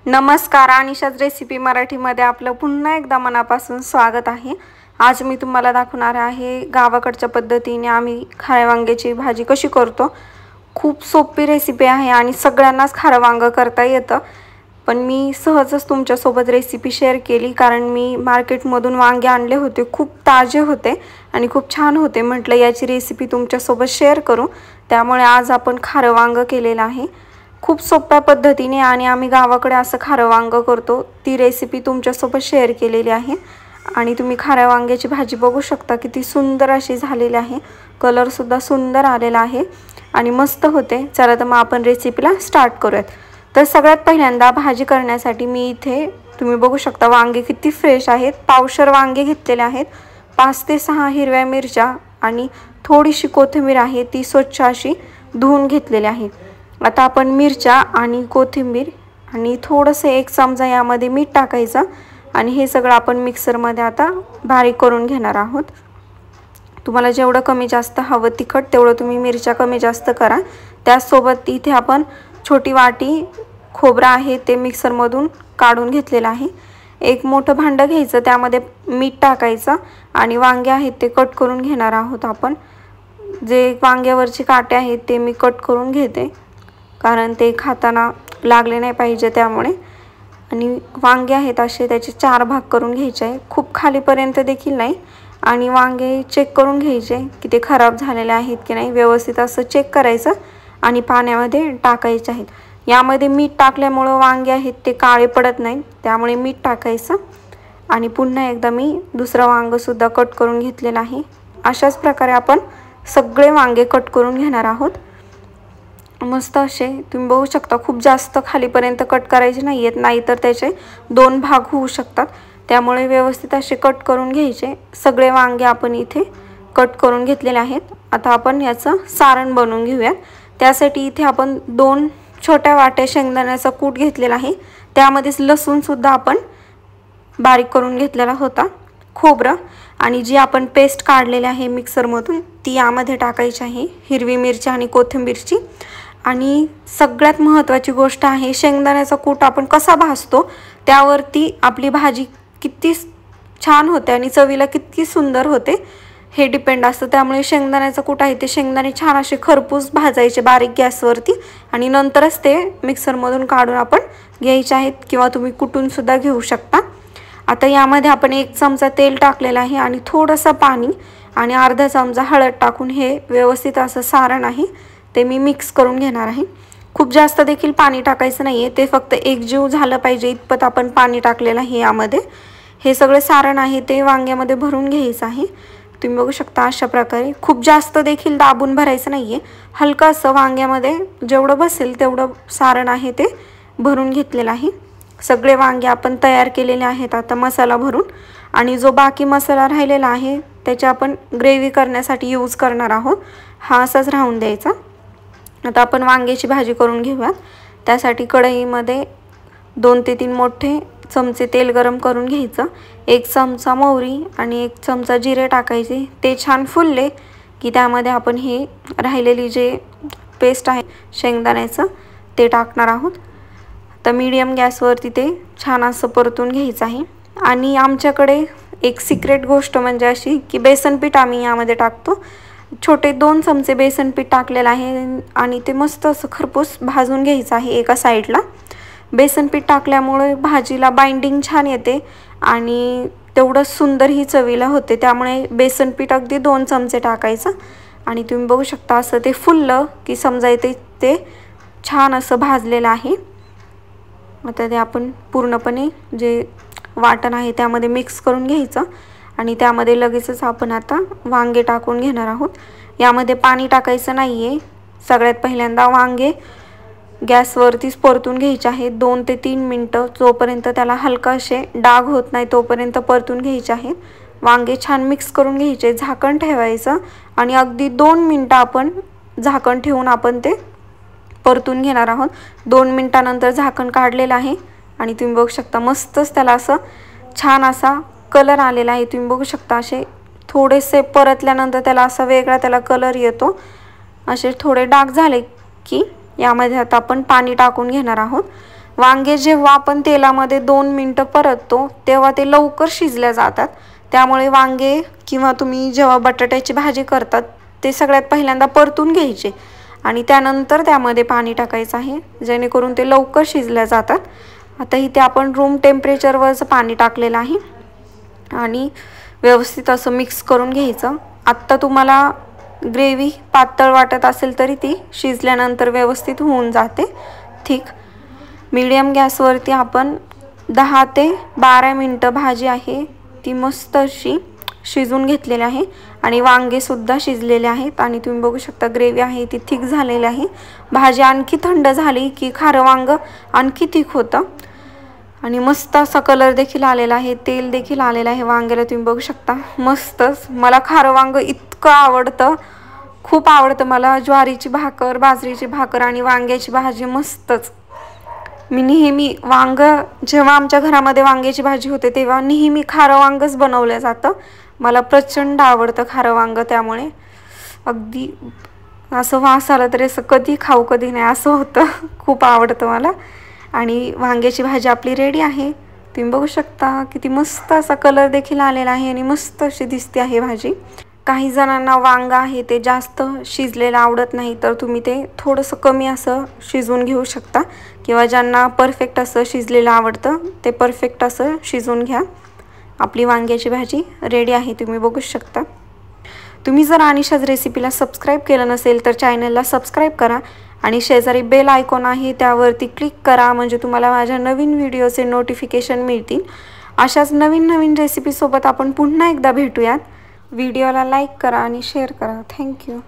नमस्कार, अनिशाज रेसिपी मराठीमध्ये आपलं पुन्हा एकदा मनापासून स्वागत आहे। आज मी तुम्हाला दाखवणार आहे गावाकडच्या पद्धतीने आम्ही खाऱ्या वांग्याची भाजी कशी करतो। खूप सोपी रेसिपी आहे आणि सगळ्यांनाच खारं वांग करता येतं, पण मी सहजच तुमच्या सोबत रेसिपी शेअर केली कारण मी मार्केटमधून वांगे आणले होते, खूप ताजे होते आणि खूप छान होते। म्हटलं याची रेसिपी तुमच्या सोबत शेअर करू, त्यामुळे आज आपण खारं वांग केलेलं आहे खूप सोप्या पद्धतीने आणि आम्ही गावाकडे असं खारं वांग करतो, ती रेसिपी तुमच्या सोबत शेअर केलेली आहे। आणि तुम्ही खाऱ्या वांग्याची भाजी बघू शकता किती सुंदर अशी झालेली आहे, कलर सुद्धा सुंदर आलेला आहे आणि मस्त होते। चला तर मग आपण रेसिपीला स्टार्ट करूयात। तर सगळ्यात पहिल्यांदा भाजी करण्यासाठी मी इथे तुम्ही बघू शकता वांगे किती फ्रेश आहेत। पावशर वांगे घेतलेले आहेत, 5 ते 6 हिरव्या मिरच्या आणि थोडीशी कोथिंबीर आहे, ती स्वच्छ अशी धुवून घेतलेली आहे। आता आपण मिरच्या आणि कोथिंबीर आणि थोडंसं 1 चमचा यामध्ये मीठ टाकायचं आणि हे सगळं आपण मिक्सरमध्ये आता बारीक करून घेणार आहोत। तुम्हाला जेवढं कमी जास्त हवं तिखट तेवढं तुम्ही मिरच्या कमी जास्त करा। त्यासोबत इथे आपण छोटी वाटी खोबरा आहे ते मिक्सरमधून काढून घेतलेलं आहे। एक मोठं भांडं घ्यायचं, त्यामध्ये मीठ टाकायचं आणि वांगे आहेत ते कट करून घेणार आहोत आपण। जे वांग्यावरचे काटे आहेत ते मी कट करून घेते कारण ते खाताना लागले नाही पाहिजे त्यामुळे। आणि वांगे आहेत असे त्याचे 4 भाग करून घ्यायचे आहे, खूप खालीपर्यंत देखील नाही। आणि वांगे चेक करून घ्यायचे की ते खराब झालेले आहेत की नाही, व्यवस्थित असं चेक करायचं आणि पाण्यामध्ये टाकायचे आहेत। यामध्ये मीठ टाकल्यामुळे वांगे आहेत ते काळे पडत नाहीत, त्यामुळे मीठ टाकायचं। आणि पुन्हा एकदा मी दुसरं वांग सुद्धा कट करून घेतलेलं आहे। अशाच प्रकारे आपण सगळे वांगे कट करून घेणार आहोत। मस्त असे तुम्ही बघू शकता, खूप जास्त खालीपर्यंत कट करायचे नाहीयेत, नाहीतर त्याचे 2 भाग होऊ शकतात, त्यामुळे व्यवस्थित असे कट करून घ्यायचे। सगळे वांगे आपण इथे कट करून घेतलेले आहेत। आता आपण याचं सारण बनवून घेऊयात। त्यासाठी इथे आपण 2 छोट्या वाट्या शेंगदाण्याचा कूट घेतलेला आहे, त्यामध्येच लसूण सुद्धा आपण बारीक करून घेतलेला होता, खोबरं आणि जी आपण पेस्ट काढलेली आहे मिक्सरमधून ती यामध्ये टाकायची आहे, हिरवी मिरची आणि कोथिंबीरची। आणि सगळ्यात महत्त्वाची गोष्ट आहे, शेंगदाण्याचा कूट आपण कसा भाजतो त्यावरती आपली भाजी किती छान होते आणि चवीला किती सुंदर होते हे डिपेंड असतं। त्यामुळे शेंगदाण्याचा कूट आहे ते शेंगदाणे छान असे खरपूस भाजायचे बारीक गॅसवरती आणि नंतरच ते मिक्सरमधून काढून आपण घ्यायचे आहेत, किंवा तुम्ही कुटून सुद्धा घेऊ शकता। आता यामध्ये आपण 1 चमचा तेल टाकलेला आहे आणि थोडंसं पाणी आणि अर्धा चमचा हळद टाकून हे व्यवस्थित असं सारण आहे ते मी मिक्स करून घेणार आहे। खूप जास्त देखील पाणी टाकायचं नाहीये, ते फक्त एकजीव झालं पाहिजे इतपत आपण पाणी टाकलेलं आहे यामध्ये। हे सगळे सारण आहे ते वांग्यामध्ये भरून घ्यायचं आहे। तुम्ही बघू शकता अशा प्रकारे खूप जास्त देखील दाबून भरायचं नाहीये, हलकं असं वांग्यामध्ये जेवढं बसेल तेवढं सारण आहे ते भरून घेतलेलं आहे। सगळे वांगे आपण तयार केलेले आहेत आता मसाला भरून, आणि जो बाकी मसाला राहिलेला आहे त्याची आपण ग्रेव्ही करण्यासाठी यूज करणार आहोत, हा असाच राहून द्यायचा। आता आपण वांग्याची भाजी करून घेऊयात। त्यासाठी कढईमध्ये 2 ते 3 मोठे चमचे तेल गरम करून घ्यायचं, 1 चमचा मोहरी आणि 1 चमचा जिरे टाकायचे। ते छान फुलले की त्यामध्ये आपण हे राहिलेली जे पेस्ट आहे शेंगदाण्याचं ते टाकणार आहोत। तर मीडियम गॅसवरती ते छान असं परतून घ्यायचं आहे। आणि आमच्याकडे एक सिक्रेट गोष्ट म्हणजे अशी की बेसन पीठ आम्ही यामध्ये टाकतो, छोटे 2 चमचे बेसन पीठ टाकलेलं आहे आणि ते मस्त असं खरपूस भाजून घ्यायचं आहे एका साईडला। बेसन पीठ टाकल्यामुळे भाजीला बाइंडिंग छान येते आणि तेवढंच सुंदर ही चवीला होते, त्यामुळे बेसन पीठ अगदी 2 चमचे टाकायचं। आणि तुम्ही बघू शकता असं ते फुललं की समजायचे ते छान असं भाजलेलं आहे। आता ते आपण पूर्णपणे जे वाटण आहे त्यामध्ये मिक्स करून घ्यायचं आणि त्यामध्ये लगेचच आपण आता वांगे टाकून घेणार आहोत। यामध्ये पाणी टाकायचं नाहीये, सगळ्यात पहिल्यांदा वांगे गॅसवरतीच परतून घ्यायचे आहेत 2 ते 3 मिनिटं, जोपर्यंत त्याला हलका असे डाग होत नाही तोपर्यंत परतून घ्यायचे आहेत। वांगे छान मिक्स करून घ्यायचे, झाकण ठेवायचं आणि अगदी 2 मिनिटं आपण झाकण ठेवून आपण ते परतून घेणार आहोत। 2 मिनिटानंतर झाकण काढलेलं आहे आणि तुम्ही बघू शकता मस्तच त्याला असं छान असा कलर आलेला आहे। तुम्ही बघू शकता असे थोडेसे परतल्यानंतर त्याला असा वेगळा त्याला कलर येतो। असे थोडे डाग झाले की यामध्ये आता आपण पाणी टाकून घेणार आहोत। वांगे जेव्हा आपण तेलामध्ये 2 मिनटं परततो तेव्हा ते लवकर शिजल्या जातात। त्यामुळे वांगे किंवा तुम्ही जेव्हा बटाट्याची भाजी करतात ते सगळ्यात पहिल्यांदा परतून घ्यायचे आणि त्यानंतर त्यामध्ये पाणी टाकायचं आहे, जेणेकरून ते लवकर शिजल्या जातात। आता इथे आपण रूम टेम्परेचरवरचं पाणी टाकलेलं आहे आणि व्यवस्थित असं मिक्स करून घ्यायचं। आत्ता तुम्हाला ग्रेव्ही पातळ वाटत असेल तरी ती शिजल्यानंतर व्यवस्थित होऊन जाते। ठीक, मीडियम गॅसवरती आपण 10 ते 12 मिनटं भाजी आहे ती मस्त अशी शिजून घेतलेली आहे आणि वांगे सुद्धा शिजलेले आहेत आणि तुम्ही बघू शकता ग्रेव्ही आहे ती थिक झालेली आहे। भाजी आणखी थंड झाली की खारं वांग आणखी थिक होतं आणि मस्त असा कलर देखील आलेला आहे, तेल देखील आलेलं आहे वांग्याला, तुम्ही बघू शकता मस्तच। मला खारं वांग इतकं आवडतं, खूप आवडतं मला। ज्वारीची भाकर, बाजरीची भाकर आणि वांग्याची भाजी मस्तच। मी नेहमी वांग जेव्हा आमच्या घरामध्ये वांग्याची भाजी होते तेव्हा नेहमी खारं वांगच बनवलं जातं। मला प्रचंड आवडतं खारं वांग, त्यामुळे अगदी असं वास आला तरी असं कधी खाऊ कधी नाही असं होतं, खूप आवडतं मला। आणि वांग्याची भाजी आपली रेडी आहे, तुम्ही बघू शकता किती मस्त असा कलर देखील आलेला आहे आणि मस्त अशी दिसते आहे भाजी। काही जणांना वांग आहे ते जास्त शिजलेलं आवडत नाही, तर तुम्ही ते थोडंसं कमी असं शिजवून घेऊ शकता किंवा ज्यांना परफेक्ट असं शिजलेलं आवडतं ते परफेक्ट असं शिजवून घ्या। आपली वांग्याची भाजी रेडी आहे, तुम्ही बघू शकता। तुम्ही जर अनिशाज रेसिपीला सबस्क्राईब केलं नसेल तर चॅनलला सबस्क्राईब करा आणि शेजारी बेल आयकॉन आहे त्यावरती क्लिक करा, म्हणजे तुम्हाला माझ्या नवीन व्हिडिओचे नोटिफिकेशन मिळतील। अशाच नवीन नवीन रेसिपीसोबत आपण पुन्हा एकदा भेटूयात। व्हिडिओला लाईक करा आणि शेअर करा। थँक्यू।